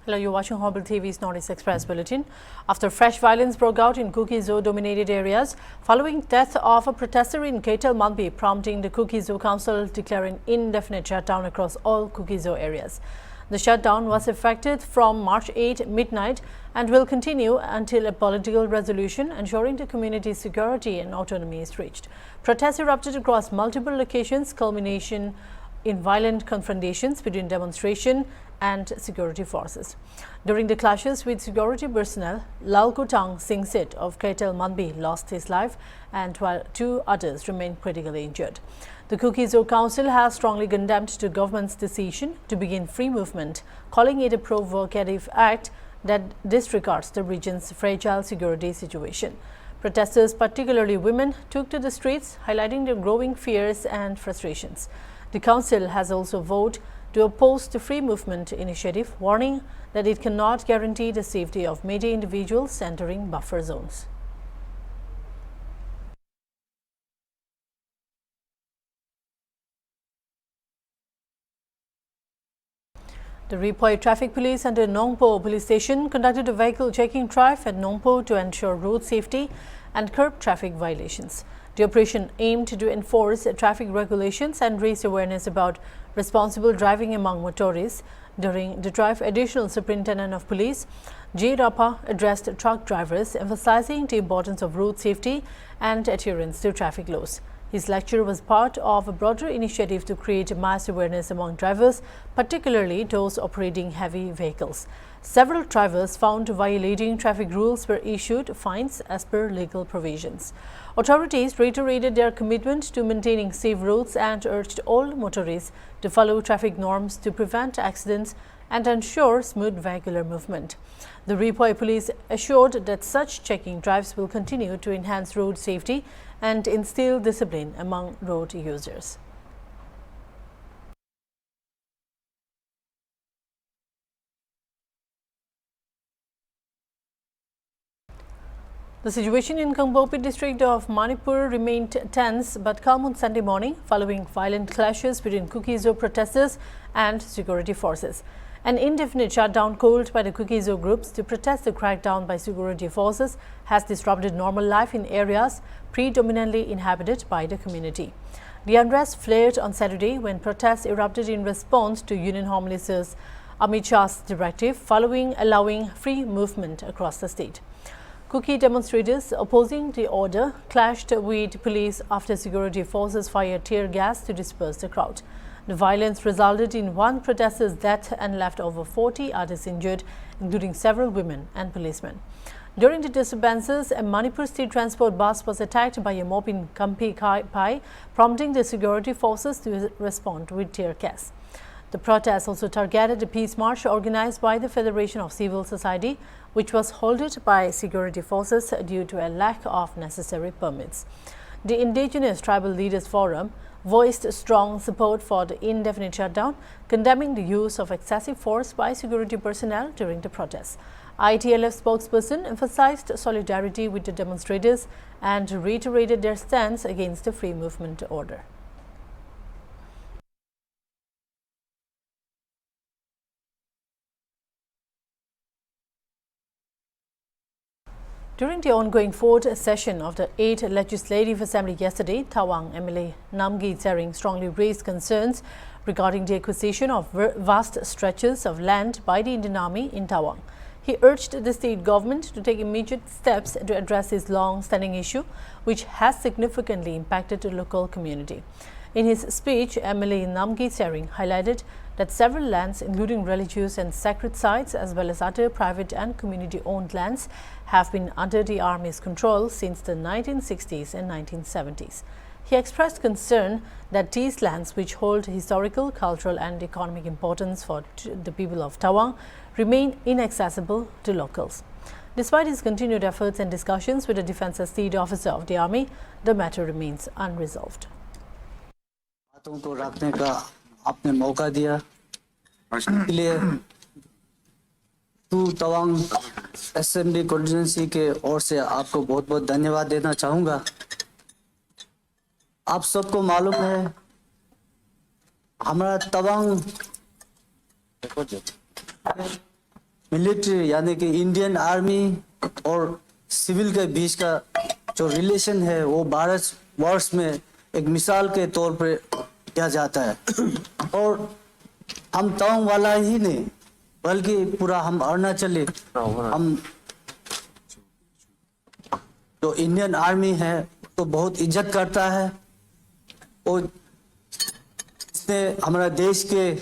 Hello, you're watching HornbillTV's Northeast Express Bulletin. After fresh violence broke out in Kuki-Zo dominated areas following death of a protester in Manipur, prompting the Kuki-Zo Council declaring indefinite shutdown across all Kuki-Zo areas. The shutdown was effected from March 8 midnight and will continue until a political resolution ensuring the community's security and autonomy is reached. Protests erupted across multiple locations, culmination in violent confrontations between demonstration and security forces. During the clashes with security personnel, Lalkotang Singh Sit of Manipur lost his life, and while two others remain critically injured. The Kuki-Zo Council has strongly condemned the government's decision to begin free movement, calling it a provocative act that disregards the region's fragile security situation. Protesters, particularly women, took to the streets, highlighting their growing fears and frustrations. The council has also voted to oppose the free movement initiative, warning that it cannot guarantee the safety of media individuals entering buffer zones. The Ripoi Traffic Police under Nongpo Police Station conducted a vehicle checking drive at Nongpo to ensure road safety and curb traffic violations. The operation aimed to enforce traffic regulations and raise awareness about responsible driving among motorists. During the drive, Additional Superintendent of Police J. Rapa addressed truck drivers, emphasizing the importance of road safety and adherence to traffic laws. His lecture was part of a broader initiative to create mass awareness among drivers, particularly those operating heavy vehicles. Several drivers found violating traffic rules were issued fines as per legal provisions. Authorities reiterated their commitment to maintaining safe roads and urged all motorists to follow traffic norms to prevent accidents and ensure smooth vehicular movement. The Ripoi police assured that such checking drives will continue to enhance road safety and instill discipline among road users. The situation in Kangpopi district of Manipur remained tense but calm on Sunday morning following violent clashes between Kuki-Zo protesters and security forces. An indefinite shutdown called by the Kuki-Zo groups to protest the crackdown by security forces has disrupted normal life in areas predominantly inhabited by the community. The unrest flared on Saturday when protests erupted in response to Union Home Minister's Amit Shah's directive following allowing free movement across the state. Kuki demonstrators opposing the order clashed with police after security forces fired tear gas to disperse the crowd. The violence resulted in one protester's death and left over 40 others injured, including several women and policemen. During the disturbances, a Manipur state transport bus was attacked by a mob in Kampi Pai, prompting the security forces to respond with tear gas. The protests also targeted a peace march organized by the Federation of Civil Society, which was halted by security forces due to a lack of necessary permits. The Indigenous Tribal Leaders Forum voiced strong support for the indefinite shutdown, condemning the use of excessive force by security personnel during the protests. ITLF spokesperson emphasized solidarity with the demonstrators and reiterated their stance against the free movement order. During the ongoing fourth session of the 8th Legislative Assembly yesterday, Tawang MLA Namgi Tsering strongly raised concerns regarding the acquisition of vast stretches of land by the Indian Army in Tawang. He urged the state government to take immediate steps to address this long-standing issue, which has significantly impacted the local community. In his speech, MLA Namgi Tsering highlighted that several lands, including religious and sacred sites, as well as other private and community-owned lands, have been under the Army's control since the 1960s and 1970s. He expressed concern that these lands, which hold historical, cultural and economic importance for the people of Tawang, remain inaccessible to locals. Despite his continued efforts and discussions with the Defence State Officer of the Army, the matter remains unresolved. को रखने का आपने मौका दिया इसलिए Tawang assembly constituency के ओर से आपको बहुत-बहुत धन्यवाद देना चाहूंगा। आप सबको मालूम है हमारा तवांग मिलिट्री यानी कि इंडियन आर्मी और सिविल के बीच का जो रिलेशन है वो भारत वर्ष में एक मिसाल के तौर पर किया जाता है। और हम तवांग वाला ही नहीं बल्कि पूरा हम अरुणाचली हम जो इंडियन आर्मी है तो बहुत इज्जत करता है और इसने हमारा देश के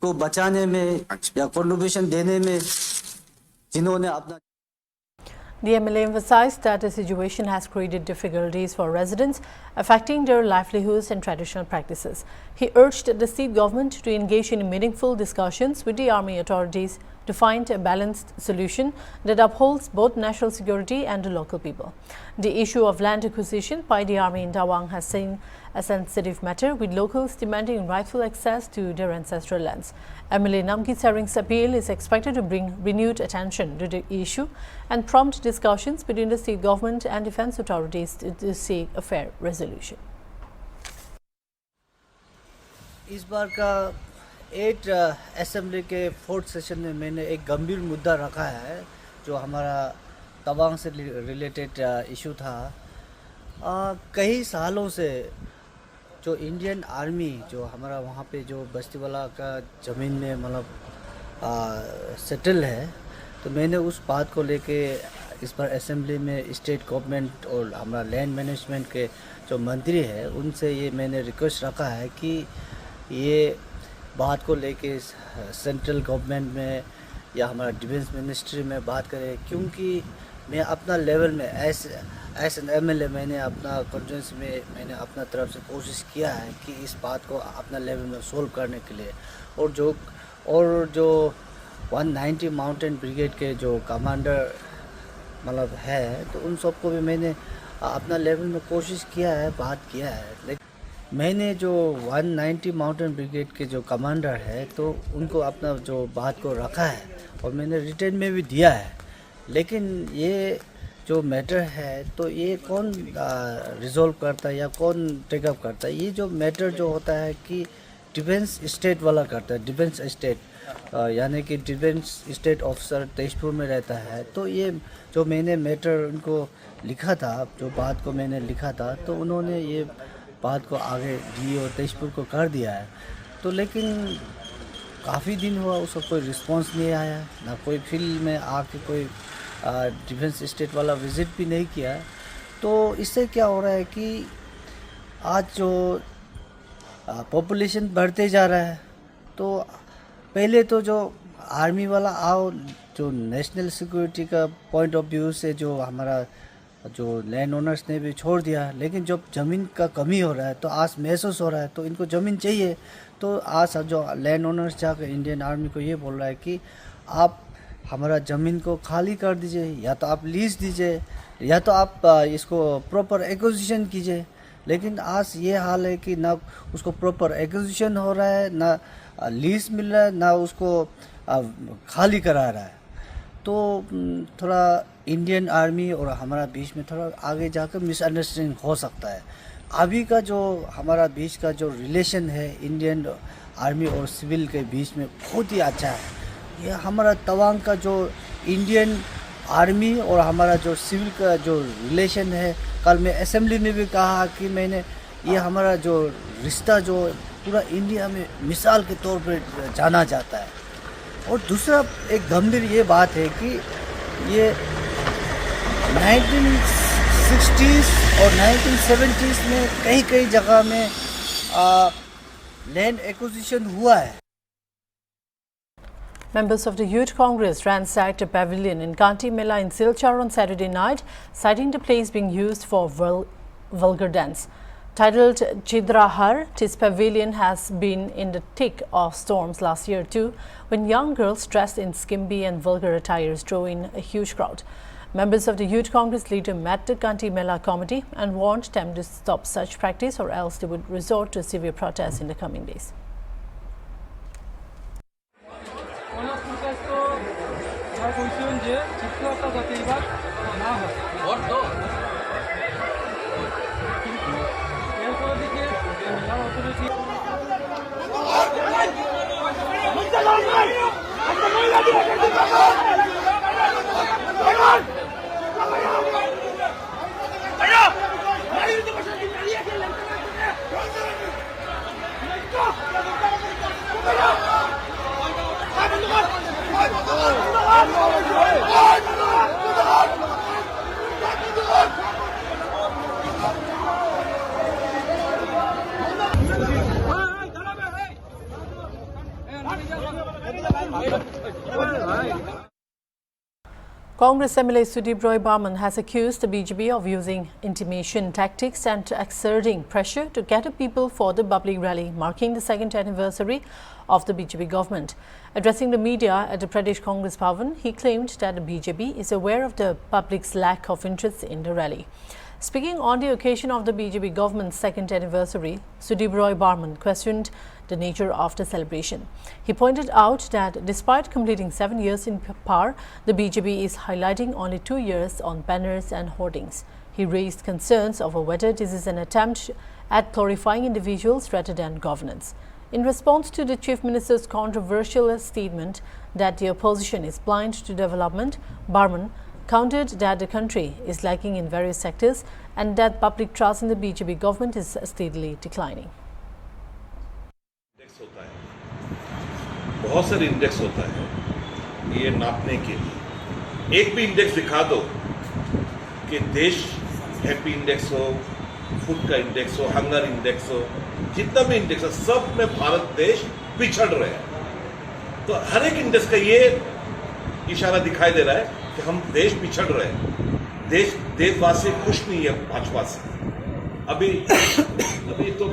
को बचाने में या कंट्रीब्यूशन देने में जिन्होंने अपना The MLA emphasized that the situation has created difficulties for residents, affecting their livelihoods and traditional practices. He urged the state government to engage in meaningful discussions with the army authorities to find a balanced solution that upholds both national security and the local people. The issue of land acquisition by the army in Tawang has seen a sensitive matter, with locals demanding rightful access to their ancestral lands. MLA Namki Saring's appeal is expected to bring renewed attention to the issue and prompt discussions between the state government and defence authorities to seek a fair resolution. इस बार का 8 assembly के 4th session में मैंने एक गंभीर मुद्दा रखा है जो हमारा तवांग से रिलेटेड इशू था। कई सालों से जो इंडियन आर्मी जो हमारा वहाँ पे जो बस्तीवाला का ज़मीन में मतलब सेटल है, तो मैंने उस बात को लेके इस बार असेंबली में स्टेट गवर्नमेंट और हमारा लैंड मैनेजमेंट के जो मंत्री है उनसे ये मैंने रिक्वेस्ट रखा है कि ये बात को लेके सेंट्रल गवर्नमेंट में या हमारा डिफेंस मिनिस्ट्री में बात करें, क्योंकि मैं अपना लेवल में एस एन MLA मैंने अपना कॉन्फ्रेंस में मैंने अपना तरफ से कोशिश किया है कि इस बात को अपना लेवल में सोल्व करने के लिए। और जो 190 माउंटेन ब्रिगेड के जो कमांडर मतलब है तो उन सबको भी मैंने अपना लेवल में कोशिश किया है, बात किया है। लेकिन मैंने जो 190 माउंटेन ब्रिगेड के जो कमांडर है तो उनको अपना जो बात को रखा है और मैंने रिटर्न में भी दिया है। लेकिन ये जो मैटर है तो ये कौन रिजॉल्व करता है या कौन टेकअप करता है? ये जो मैटर जो होता है कि डिफेंस स्टेट वाला करता है, डिफेंस स्टेट यानी कि डिफेंस स्टेट ऑफिसर तेजपुर में रहता है। तो ये जो मैंने मैटर उनको लिखा था, जो बात को मैंने लिखा था, तो उन्होंने ये बात को आगे डी और तेजपुर को कर दिया है। तो लेकिन काफ़ी दिन हुआ उसका कोई रिस्पांस नहीं आया, ना कोई फील्ड में आके कोई डिफेंस स्टेट वाला विज़िट भी नहीं किया। तो इससे क्या हो रहा है कि आज जो पॉपुलेशन बढ़ते जा रहा है, तो पहले तो जो आर्मी वाला आओ जो नेशनल सिक्योरिटी का पॉइंट ऑफ व्यू से जो हमारा जो लैंड ओनर्स ने भी छोड़ दिया, लेकिन जब ज़मीन का कमी हो रहा है तो आज महसूस हो रहा है तो इनको ज़मीन चाहिए। तो आज जो लैंड ओनर्स जाकर इंडियन आर्मी को ये बोल रहा है कि आप हमारा ज़मीन को खाली कर दीजिए, या तो आप लीज दीजिए या तो आप इसको प्रॉपर एक्विजिशन कीजिए। लेकिन आज ये हाल है कि ना उसको प्रॉपर एक्विजिशन हो रहा है, ना लीज मिल रहा है, ना उसको खाली करा रहा है। तो थोड़ा इंडियन आर्मी और हमारा बीच में थोड़ा आगे जाकर मिसअंडरस्टैंडिंग हो सकता है। अभी का जो हमारा बीच का जो रिलेशन है इंडियन आर्मी और सिविल के बीच में बहुत ही अच्छा है। यह हमारा तवांग का जो इंडियन आर्मी और हमारा जो सिविल का जो रिलेशन है, कल मैं असेंबली में भी कहा कि मैंने ये हमारा जो रिश्ता जो पूरा इंडिया में मिसाल के तौर पर जाना जाता है। और दूसरा एक गंभीर ये बात है कि ये 1960s और 1970s में कई जगह में लैंड एक्विजिशन हुआ है। Members of the Youth Congress ransacked a pavilion in Kanti Mela in Silchar on Saturday night, citing the place being used for vulgar dance. Titled Chidrahar, this pavilion has been in the thick of storms last year too, when young girls dressed in skimpy and vulgar attires drew in a huge crowd. Members of the Youth Congress leader met the Kanti Mela committee and warned them to stop such practice, or else they would resort to severe protests in the coming days. Congress MLA Tripura Barman has accused the BJP of using intimidation tactics and exerting pressure to gather people for the public rally marking the second anniversary of the BJP government. Addressing the media at the Pradesh Congress Bhavan, he claimed that the BJP is aware of the public's lack of interest in the rally. Speaking on the occasion of the BJP government's second anniversary, Tripura Barman questioned the nature of the celebration. He pointed out that despite completing 7 years in power, the BJP is highlighting only 2 years on banners and hoardings. He raised concerns over whether this is an attempt at glorifying individuals rather than governance. In response to the Chief Minister's controversial statement that the opposition is blind to development, Barman countered that the country is lacking in various sectors and that public trust in the BJP government is steadily declining. बहुत सारे index होता है ये नापने के लिए। एक भी इंडेक्स दिखा दो कि देश हैप्पी इंडेक्स हो, फूड का इंडेक्स हो, हंगर इंडेक्स हो, जितना भी इंडेक्स है सब में भारत देश पिछड़ रहे हैं। तो हर एक इंडेक्स का ये इशारा दिखाई दे रहा है कि हम देश पिछड़ रहे हैं। देशवासी खुश नहीं है भाजपा से। अभी तो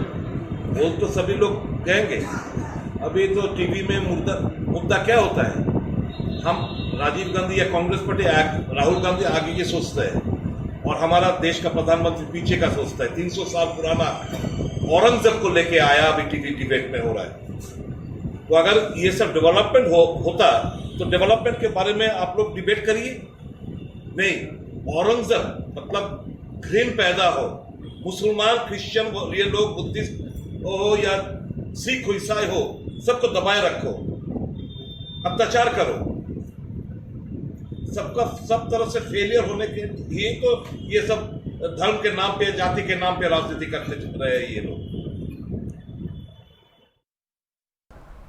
बोल तो सभी लोग कहेंगे, अभी तो टीवी में मुद्दा क्या होता है, हम राजीव गांधी या कांग्रेस पार्टी राहुल गांधी आगे ये सोचते हैं और हमारा देश का प्रधानमंत्री पीछे का सोचता है। 300 साल पुराना औरंगजेब को लेके आया अभी टीवी डिबेट में हो रहा है। तो अगर ये सब डेवलपमेंट होता तो डेवलपमेंट के बारे में आप लोग डिबेट करिए। नहीं, औरंगजेब मतलब घृण पैदा हो, मुसलमान क्रिश्चियन ये लोग बुद्धिस्ट हो या सिख हो ईसाई हो, सबको दबाए रखो, अत्याचार करो, सबका सब तरफ से फेलियर होने के लिए तो ये सब धर्म के नाम पे, जाति के नाम पे राजनीति करते रहे ये लोग।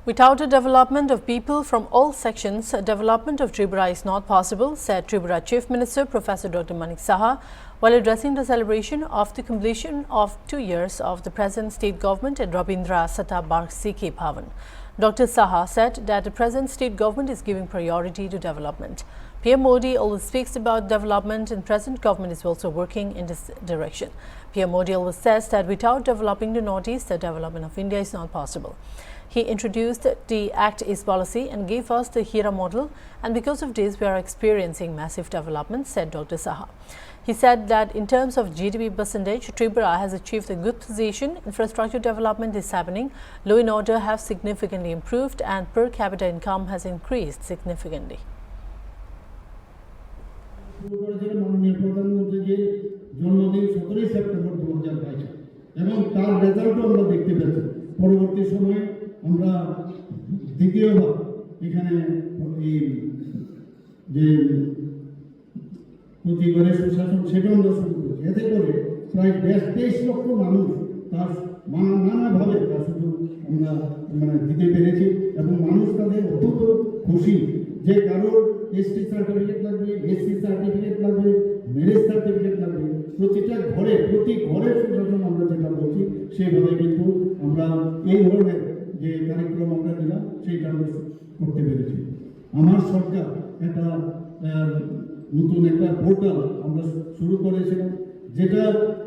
Without the development of people from all sections, development of Tripura is not possible, said Tripura Chief Minister Professor Dr. Manik Saha while addressing the celebration of the completion of 2 years of the present state government at Rabindra Satabarg CK Bhavan. Dr. Saha said that the present state government is giving priority to development. PM Modi always speaks about development and present government is also working in this direction. PM Modi always says that without developing the Northeast, the development of India is not possible. He introduced the Act East policy and gave us the HERA model, and because of this, we are experiencing massive development, said Dr. Saha. He said that in terms of GDP percentage, Tripura has achieved a good position, infrastructure development is happening, law and order have significantly improved, and per capita income has increased significantly. মাননীয় প্রধানমন্ত্রীর জন্মদিন 17 September 2022 এবং তার রেজাল্টও আমরা দেখতে পেয়েছি। পরবর্তী সময়ে আমরা দ্বিতীয়বার এখানে এই যে প্রতিবারের সুশাসন সেটা আমরা শুরু করেছি। এতে করে প্রায় 23 লক্ষ মানুষ তার নানাভাবে তার সুযোগ আমরা দিতে পেরেছি এবং মানুষ তাদের অত্যন্ত খুশি যে কারোর এসটি সার্টিফিকেট লাগবে, এসসি সার্টিফিকেট লাগবে, ম্যারেজ সার্টিফিকেট লাগবে, প্রতিটা ঘরে প্রতি ঘরের সুশাসন আমরা যেটা বলছি সেভাবে কিন্তু আমরা এই ধরনের যে কার্যক্রম আমরা নিলাম সেইটা আমরা করতে পেরেছি। আমার সরকার একটা নতুন একটা পোর্টাল আমরা শুরু করেছিলাম, যেটা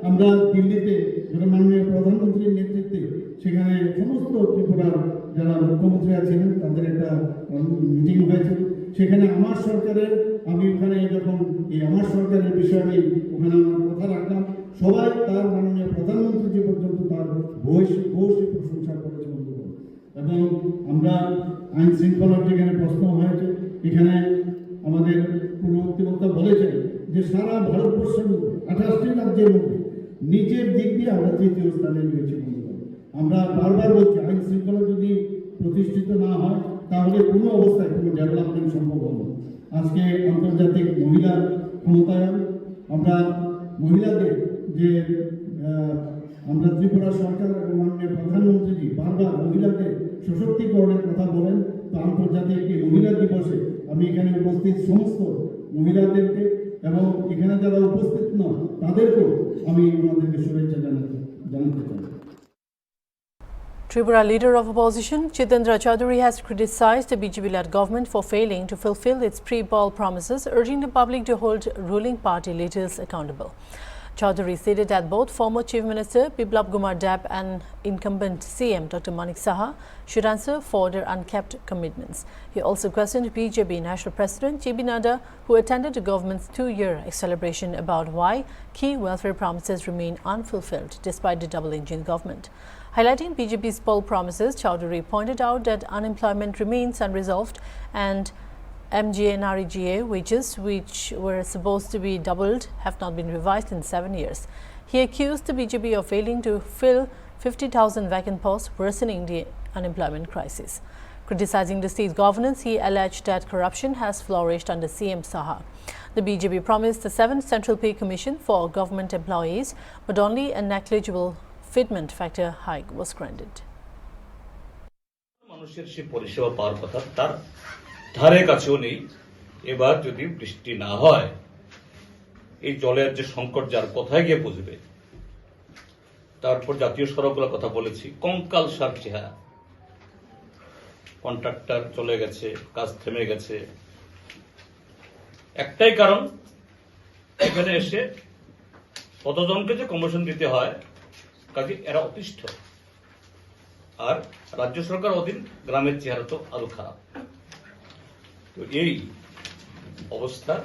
আমরা দিল্লিতে যখন মাননীয় প্রধানমন্ত্রীর নেতৃত্বে সেখানে সমস্ত ত্রিপুরার যারা মুখ্যমন্ত্রীরা ছিলেন তাদের একটা মিটিং হয়েছিল। সেখানে আমার সরকারের আমি ওখানে যখন এই আমার সরকারের বিষয়ে আমি ওখানে আমার কথা রাখলাম, সবাই তার মাননীয় প্রধানমন্ত্রী যে পর্যন্ত তার ভূয়সী প্রশংসা করেছে বন্ধুগণ। এবং আমরা আইন শৃঙ্খলার যেখানে প্রশ্ন হয়েছে এখানে আমাদের পূর্ববর্তী বলেছেন যে সারা ভারতবর্ষের মধ্যে 28টি রাজ্যের মধ্যে নিচের দিক দিয়ে আমরা তৃতীয় স্থানে রয়েছি বন্ধুগণ। আমরা বারবার বলছি আইন শৃঙ্খলা যদি প্রতিষ্ঠিত না হয় তাহলে কোনো অবস্থায় কোনো ডেভেলপমেন্ট সম্ভব হবে। আজকে আন্তর্জাতিক মহিলা ক্ষমতায়ন, আমরা মহিলাদের যে আমরা ত্রিপুরা সরকার এবং মাননীয় প্রধানমন্ত্রীজি বারবার মহিলাদের সশক্তিকরণের কথা বলেন, আন্তর্জাতিক মহিলা দিবসে আমি এখানে উপস্থিত সমস্ত মহিলাদেরকে এবং এখানে যারা উপস্থিত নন তাদেরকেও আমি ওনাদেরকে শুভেচ্ছা জানাতে চাই। Tripura leader of opposition Jitendra Chaudhary has criticized the BJP-led government for failing to fulfill its pre-poll promises, urging the public to hold ruling party leaders accountable. Chaudhary stated that both former Chief Minister Biplab Kumar Deb and incumbent CM Dr. Manik Saha should answer for their unkept commitments. He also questioned BJP National President JB Nadda, who attended the government's 2-year celebration, about why key welfare promises remain unfulfilled despite the double-engine government. Highlighting BJP's poll promises, Chaudhary pointed out that unemployment remains unresolved and MGNREGA wages, which were supposed to be doubled, have not been revised in 7 years. He accused the BJP of failing to fill 50,000 vacant posts, worsening the unemployment crisis. Criticizing the state governance, he alleged that corruption has flourished under CM Saha. The BJP promised the 7th Central Pay Commission for government employees, but only a negligible fitment factor hike was granted. মানুষের সে পরিষেবা পাওয়ার কথা তার ধারে কাছেও নেই। এবার যদি বৃষ্টি না হয়, এই জলের যে সংকট যার কোথায় গিয়ে বুঝবে। তারপর জাতীয় সড়কগুলোর কথা বলেছি, কঙ্কাল সার চেহারা, কন্ট্রাক্টর চলে গেছে, কাজ থেমে গেছে। একটাই কারণ, এখানে এসে কতজনকে যে কমিশন দিতে হয়, কাজে এরা অতিষ্ঠ। আর রাজ্য সরকার অধীন গ্রামের চেহারা তো আরো খারাপ। তো এই অবস্থা,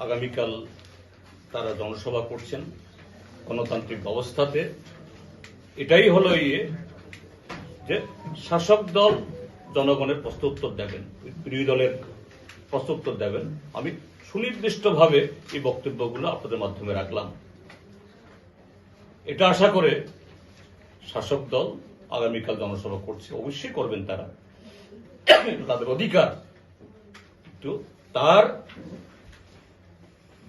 আগামীকাল তারা জনসভা করছেন গণতান্ত্রিক ব্যবস্থাতে। এটাই হলো যে শাসক দল জনগণের প্রশ্নোত্তর দেবেন, বিরোধী দলের প্রশ্নোত্তর দেবেন। আমি সুনির্দিষ্টভাবে এই বক্তব্যগুলো আপনাদের মাধ্যমে রাখলাম। এটা আশা করে শাসক দল আগামীকাল জনসভা করছে, অবশ্যই করবেন তারা, তাদের অধিকার। কিন্তু তার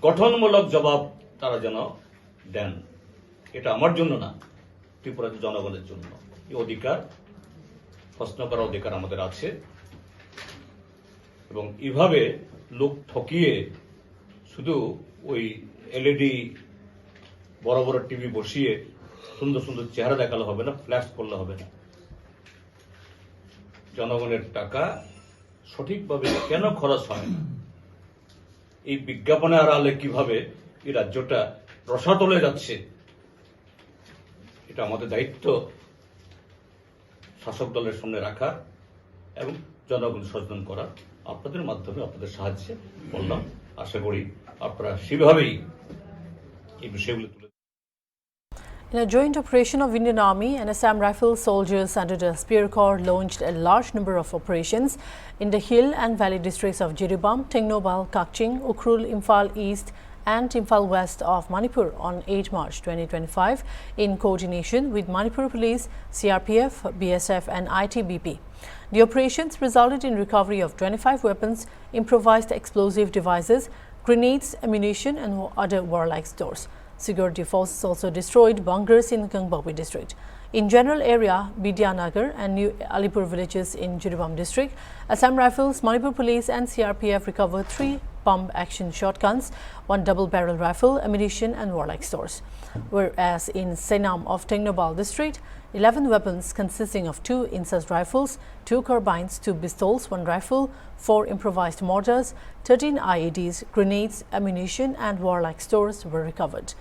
গঠনমূলক জবাব তারা যেন দেন। এটা আমার জন্য না, ত্রিপুরার জনগণের জন্য। এই অধিকার, প্রশ্ন করার অধিকার আমাদের আছে। এবং এভাবে লোক ঠকিয়ে শুধু ওই এলইডি বড় বড় টিভি বসিয়ে সুন্দর সুন্দর চেহারা দেখালে হবে না, ফ্ল্যাশ করলে হবে না। জনগণের টাকা সঠিকভাবে কেন খরচ হয় না, এই বিজ্ঞাপনে আড়ালে কিভাবে এই রাজ্যটা রসাতলে যাচ্ছে, এটা আমাদের দায়িত্ব শাসক দলের সামনে রাখা এবং জনগণ সচেতন করা। আপনাদের মাধ্যমে, আপনাদের সাহায্যে বললাম, আশা করি আপনারা সেভাবেই এই বিষয়গুলো তুলে। In a joint operation of Indian Army and Assam Rifle soldiers under the Spear Corps launched a large number of operations in the hill and valley districts of Jiribam, Tengnobal, Kakching, Ukhrul, Imphal East and Imphal West of Manipur on 8 March 2025 in coordination with Manipur Police, CRPF, BSF and ITBP. The operations resulted in recovery of 25 weapons, improvised explosive devices, grenades, ammunition and other warlike stores. Security forces also destroyed bunkers in Gangbawi district. In general area, Bidyanagar and New Alipur villages in Jiribam district, Assam Rifles, Manipur Police and CRPF recovered 3 pump-action shotguns, 1 double-barrel rifle, ammunition and warlike stores. Whereas in Senam of Tengnobal district, 11 weapons consisting of 2 incest rifles, 2 carbines, 2 pistols, 1 rifle, 4 improvised mortars, 13 IEDs, grenades, ammunition and warlike stores were recovered.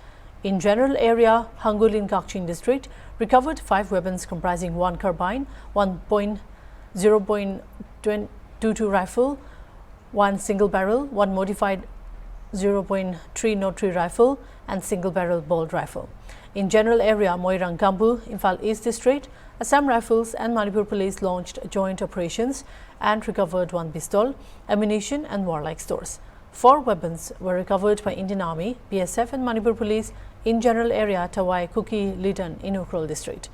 In general area, Hangul in Kakching district recovered 5 weapons comprising 1 carbine, 1.0.22 rifle, 1 single barrel, 1 modified 0.303 rifle and single barrel bolt rifle. In general area, Moirang Kambu, Imphal East district, Assam Rifles and Manipur Police launched joint operations and recovered 1 pistol, ammunition and warlike stores. 4 weapons were recovered by Indian Army, BSF and Manipur Police in general area Tawai Kuki-Lidan in Ukhrul district.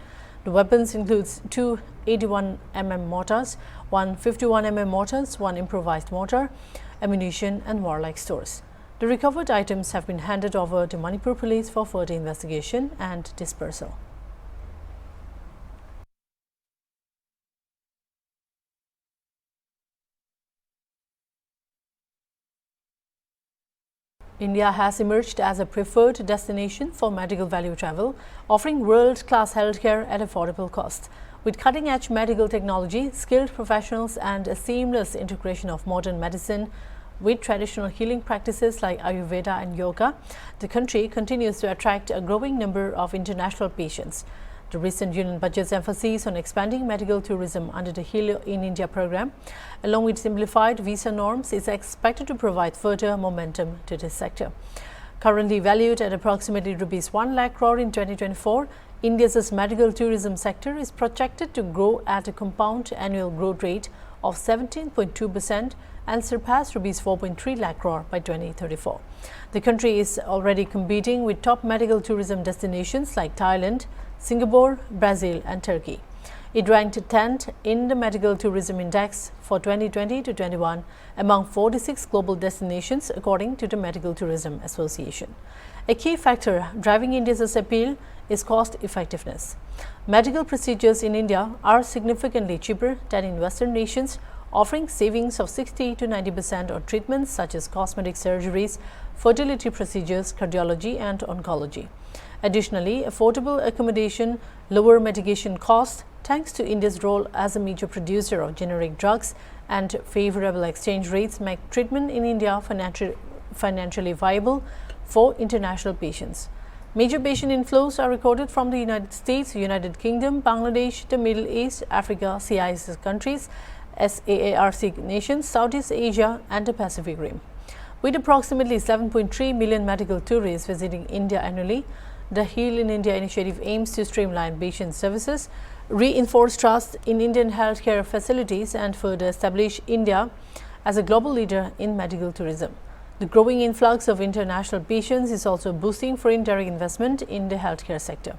The weapons includes 2 81mm mortars, 1 51mm mortars, 1 improvised mortar, ammunition and warlike stores. The recovered items have been handed over to Manipur Police for further investigation and dispersal. India has emerged as a preferred destination for medical value travel, offering world-class healthcare at affordable cost. With cutting-edge medical technology, skilled professionals and a seamless integration of modern medicine with traditional healing practices like Ayurveda and yoga, the country continues to attract a growing number of international patients. The recent Union Budget's emphasis on expanding medical tourism under the Heal in India program, along with simplified visa norms, is expected to provide further momentum to this sector. Currently valued at approximately Rs 1 lakh crore in 2024, India's medical tourism sector is projected to grow at a compound annual growth rate of 17.2% and surpass Rs 4.3 lakh crore by 2034. The country is already competing with top medical tourism destinations like Thailand, Singapore, Brazil and Turkey. It ranked 10th in the Medical Tourism Index for 2020 to 21 among 46 global destinations according to the Medical Tourism Association. A key factor driving India's appeal is cost effectiveness. Medical procedures in India are significantly cheaper than in Western nations, offering savings of 60 to 90% on treatments such as cosmetic surgeries, fertility procedures, cardiology and oncology. Additionally, affordable accommodation, lower mitigation costs, thanks to India's role as a major producer of generic drugs and favorable exchange rates, make treatment in India financially viable for international patients. Major patient inflows are recorded from the United States, United Kingdom, Bangladesh, the Middle East, Africa, CIS countries, SAARC nations, Southeast Asia and the Pacific Rim. With approximately 7.3 million medical tourists visiting India annually, the Heal in India initiative aims to streamline patient services, reinforce trust in Indian healthcare facilities and further establish India as a global leader in medical tourism. The growing influx of international patients is also boosting foreign direct investment in the healthcare sector.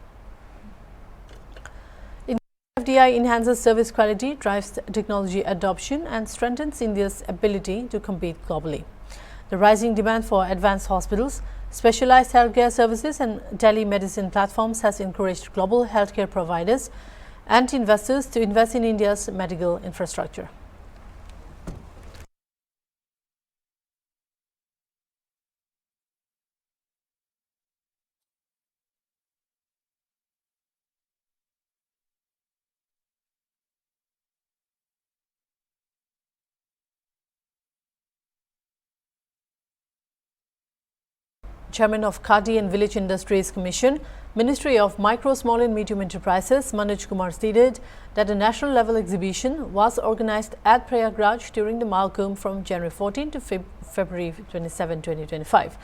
FDI enhances service quality, drives technology adoption and strengthens India's ability to compete globally. The rising demand for advanced hospitals, specialized healthcare services and telemedicine platforms has encouraged global healthcare providers and investors to invest in India's medical infrastructure. Chairman of Khadi and Village Industries Commission, Ministry of Micro, Small and Medium Enterprises, Manoj Kumar stated that a national level exhibition was organized at Prayagraj during the Mahakumbh from January 14 to February 27, 2025.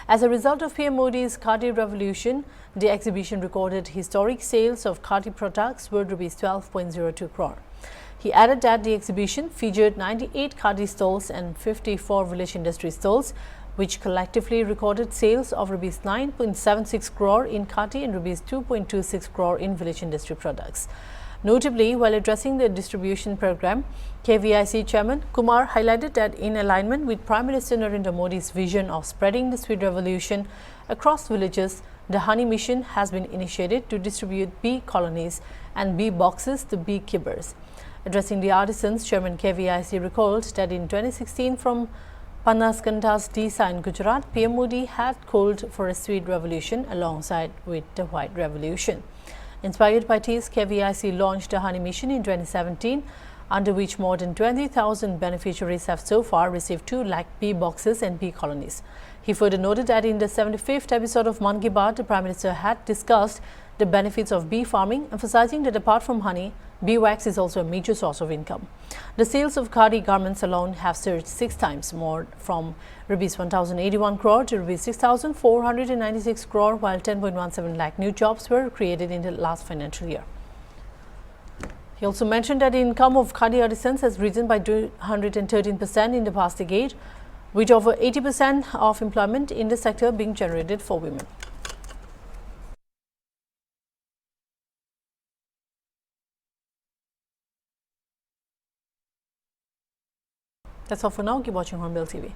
As a result of PM Modi's Khadi revolution, the exhibition recorded historic sales of Khadi products worth Rs 12.02 crore. He added that the exhibition featured 98 Khadi stalls and 54 village industry stalls, which collectively recorded sales of Rs 9.76 crore in Khadi and Rs 2.26 crore in village industry products. Notably, while addressing the distribution program, KVIC Chairman Kumar highlighted that in alignment with Prime Minister Narendra Modi's vision of spreading the sweet revolution across villages, the Honey Mission has been initiated to distribute bee colonies and bee boxes to beekeepers. Addressing the artisans, Chairman KVIC recalled that in 2016 from Banaskantha's Disa in Gujarat, PM Modi had called for a sweet revolution alongside with the white revolution. Inspired by teas, KVIC launched a Honey Mission in 2017, under which more than 20,000 beneficiaries have so far received 2 lakh bee boxes and bee colonies. He further noted that in the 75th episode of Man Ki Baat, the Prime Minister had discussed the benefits of bee farming, emphasizing that apart from honey, bee wax is also a major source of income. The sales of Khadi garments alone have surged 6 times more, from Rs 1,081 crore to Rs 6,496 crore, while 10.17 lakh new jobs were created in the last financial year. He also mentioned that the income of Khadi artisans has risen by 213% in the past decade, with over 80% of employment in the sector being generated for women. That's all for now. Keep watching Hornbill TV.